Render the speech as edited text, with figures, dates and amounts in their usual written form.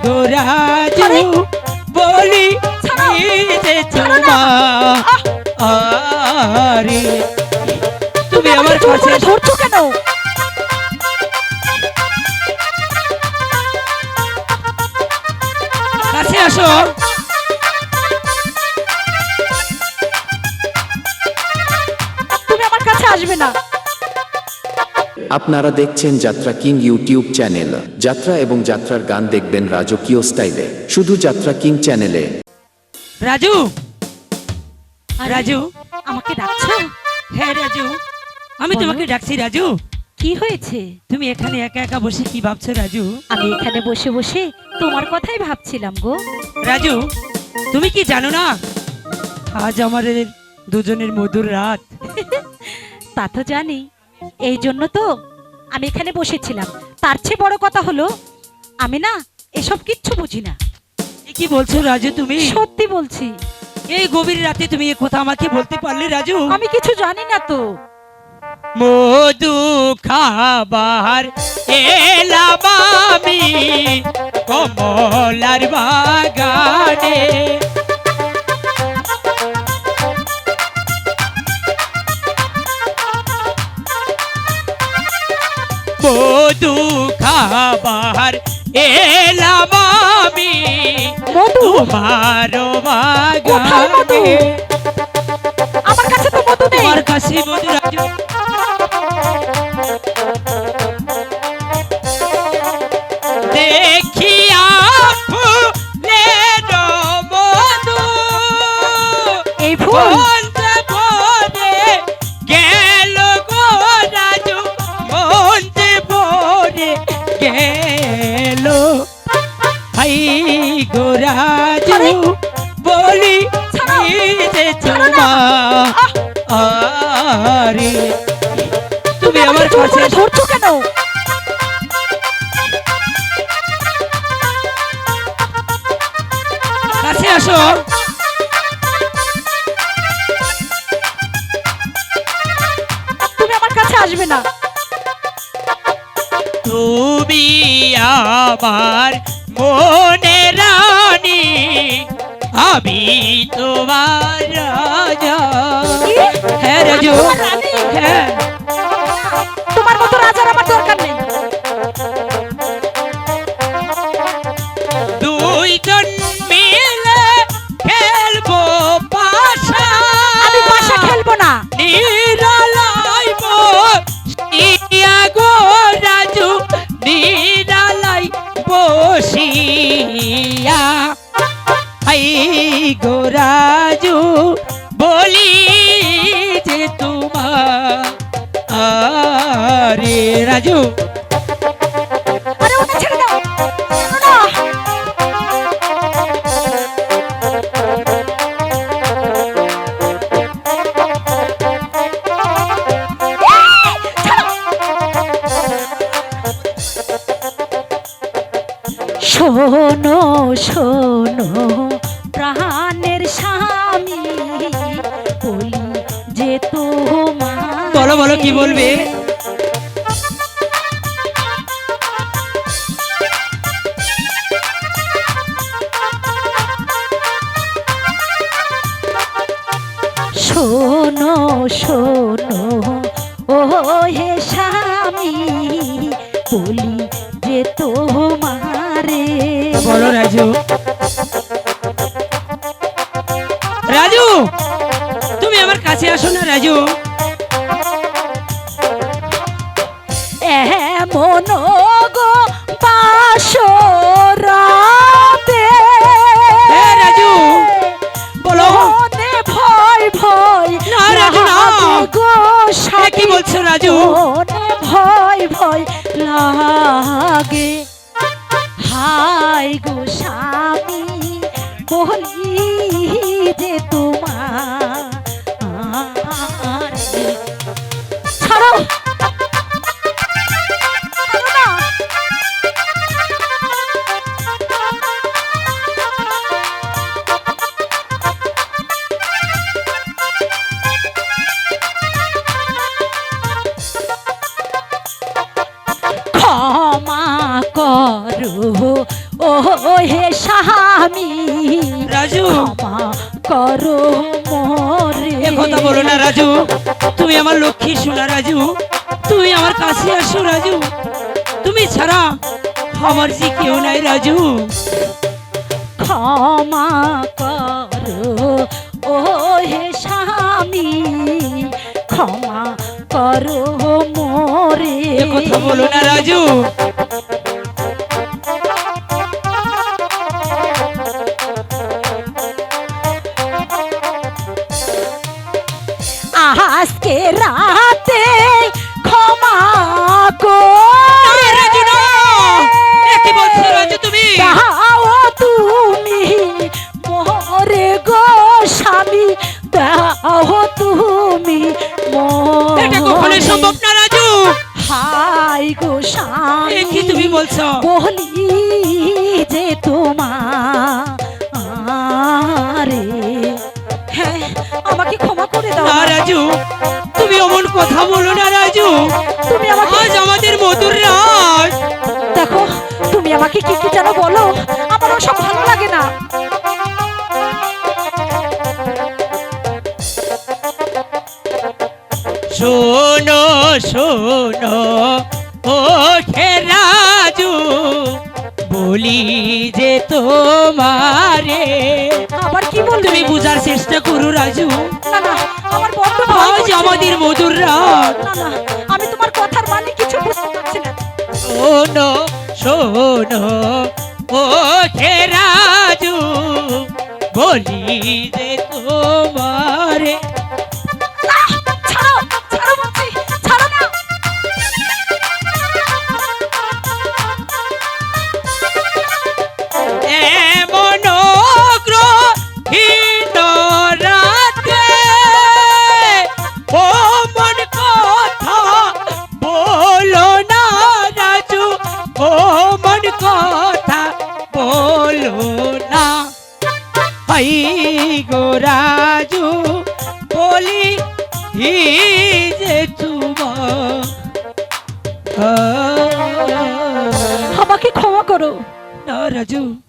গো রাজু বলি যে তোমারে তুমি আমার কাছে ধরছো কেন? কাছে আসো। তুমি আমার কাছে আসবে না। আপনারা দেখছেন যাত্রা কিং ইউটিউব চ্যানেল। যাত্রা এবং যাত্রার গান দেখবেন রাজকীয় স্টাইলে, শুধু যাত্রা কিং চ্যানেলে। রাজু, রাজু আমাকে ডাকছো? হ্যাঁ রাজু, আমি তোমাকে ডাকছি। রাজু কি হয়েছে? তুমি এখানে একা একা বসে কি ভাবছো রাজু? আমি এখানে বসে বসে তোমার কথাই ভাবছিলাম গো। রাজু তুমি কি জানো না আজ আমাদের দুজনের মধুর রাত? তা তো জানি, এই জন্য তো আমি এখানে বসেছিলাম। তার চেয়ে বড় কথা হলো আমি না এসব কিচ্ছু বুঝি না। কি বলছো রাজু তুমি? সত্যি বলছি। এই গভীর রাতে তুমি এই কথা আমাকে বলতে পারলে রাজু? আমি কিছু জানি না তো। মধু খাবার এলাম আমি কমলার বাগানে, মধু খাবার এলাম আমি তোমার বাগানে। আমার কাছে তো মধু নেই। তোমার কাছে মধু রাজু? দেখিয়া ফুলের মধু এই ফুল ভরে গেল গো রাজু, মন্ত্রে ভরে গেল। হাই গো রাজু বলি যে তোমারে তুমি আমার কাছে ধরছো কেন? কাছে আসো। তুমি আমার কাছে আসবে না। তুমি আমার মনে রানী, আমি তোমার রাজা। হ্যাঁ রাজু, হ্যাঁ। তোমার মতো রাজার আমার দরকার নেই। দুইজন মিলে খেলবো পাশা। আমি পাশা খেলবো না। নিরালাই বসিয়া গো রাজু, নিরালাই বসিয়া। হাই গো রাজু বলি যে তোমারে রাজু। আরে ওটা ছেড়ে দাও। না। শোনো শোনো প্রাণের স্বামী, বলি যে তোমার। বলো বলো কি বলবে? শোনো শোনো ও হে স্বামী, বলি যে তোমারে। বলো রাজু। রাজু তুমি আমার কাছে আসো না রাজু। এমন গো বাসরাতে রাজু বলো। মনে ভয় ভয় না রাজু না। গো কি বলছো রাজু? মনে ভয় ভয় লাগে। হাই গো স্বামী বলি যে তোমার। ছাড়ো। ক্ষমা করো ও হে স্বামী রাজু ক্ষমা করো মোরে। এ কথা বলো না রাজু, তুমি আমার লক্ষ্মী সোনা রাজু, তুমি আমার কাছে আসো রাজু, তুমি ছাড়া আমার যে কেউ নাই রাজু। ক্ষমা করো ও হে স্বামী ক্ষমা করো মোরে। এ কথা বলো না রাজু। আজকে রাতে ক্ষমা না, রাজু না, এ কি বলছো রাজু তুমি? দাও তুমি মোরে গো স্বামী, দাও তুমি এটা কখনোই সম্ভব না রাজু। হাই গো স্বামী, এ কি তুমি বলছো? বলি যে তোমারে, হ্যাঁ আমাকে ক্ষমা করে দাও না রাজু, তুমি অমন কথা বলো না রাজু, তুমি আমাকে আজ আমাদের মধুর রাত। দেখো, তুমি আমাকে কি কি যেন বলো, আমার ওসব ভালো লাগে না। শোনো শোনো ও হে রাজু, বলি যে তোমারে, আবার কি বলবে? তুমি বুঝার চেষ্টা করো রাজু, না না, আমার বড্ড ভয় আজ করছে। আমাদের মধুর রাত। না না, আমি তোমার কথার মানে কিছু বুঝতে পারছি না। শোনো শোনো ও হে রাজু, বলি যে তোমারে। আহ! ছাড়ো, ছাড়ো বলছি, ছাড়ো না। এমন গ্রহীণ রাতে ও মন কথা বলো না রাজু, ও মন কথা বলো না। হাই গো রাজু, বলি যে তোমার আমাকে ক্ষমা করো। না রাজু,